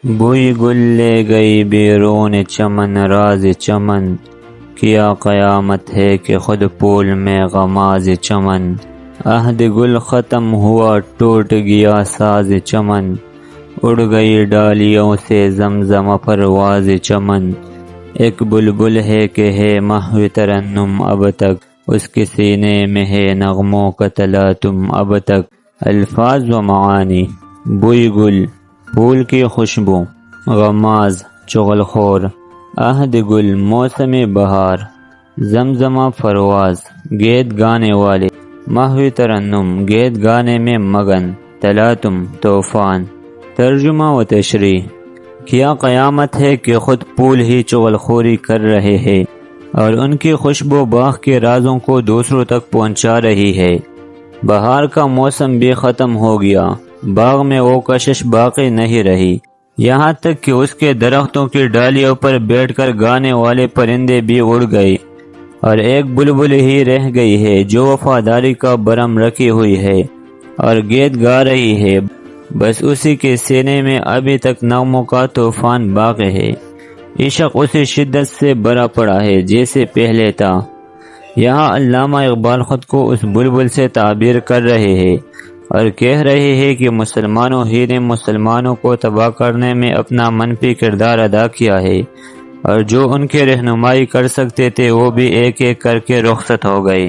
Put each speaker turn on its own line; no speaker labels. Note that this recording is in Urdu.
بوئی گل لے گئی بیرون چمن راز چمن، کیا قیامت ہے کہ خود پھول میں غماز چمن۔ عہد گل ختم ہوا ٹوٹ گیا ساز چمن، اڑ گئی ڈالیوں سے زمزمہ پرواز چمن۔ ایک بلبل ہے کہ ہے محو ترنم اب تک، اس کے سینے میں ہے نغموں کا تلاطم اب تک۔ الفاظ و معانی: بوئی گل، پھول کی خوشبو، غماز، چغل خور، عہد گل، موسم بہار، زمزمہ پرواز، گیت گانے والے، محو ترنم، گیت گانے میں مگن، تلاطم، طوفان۔ ترجمہ و تشریح: کیا قیامت ہے کہ خود پھول ہی چغل خوری کر رہے ہیں اور ان کی خوشبو باغ کے رازوں کو دوسروں تک پہنچا رہی ہے۔ بہار کا موسم بھی ختم ہو گیا، باغ میں وہ کشش باقی نہیں رہی، یہاں تک کہ اس کے درختوں کی ڈالیوں پر بیٹھ کر گانے والے پرندے بھی اڑ گئے اور ایک بلبل ہی رہ گئی ہے جو وفاداری کا برم رکھی ہوئی ہے اور گیت گا رہی ہے، بس اسی کے سینے میں ابھی تک نغموں کا طوفان باقی ہے۔ عشق اسی شدت سے بھرا پڑا ہے جیسے پہلے تھا۔ یہاں علامہ اقبال خود کو اس بلبل سے تعبیر کر رہے ہیں اور کہہ رہے ہیں کہ مسلمانوں ہی نے مسلمانوں کو تباہ کرنے میں اپنا منفی کردار ادا کیا ہے، اور جو ان کی رہنمائی کر سکتے تھے وہ بھی ایک ایک کر کے رخصت ہو گئے۔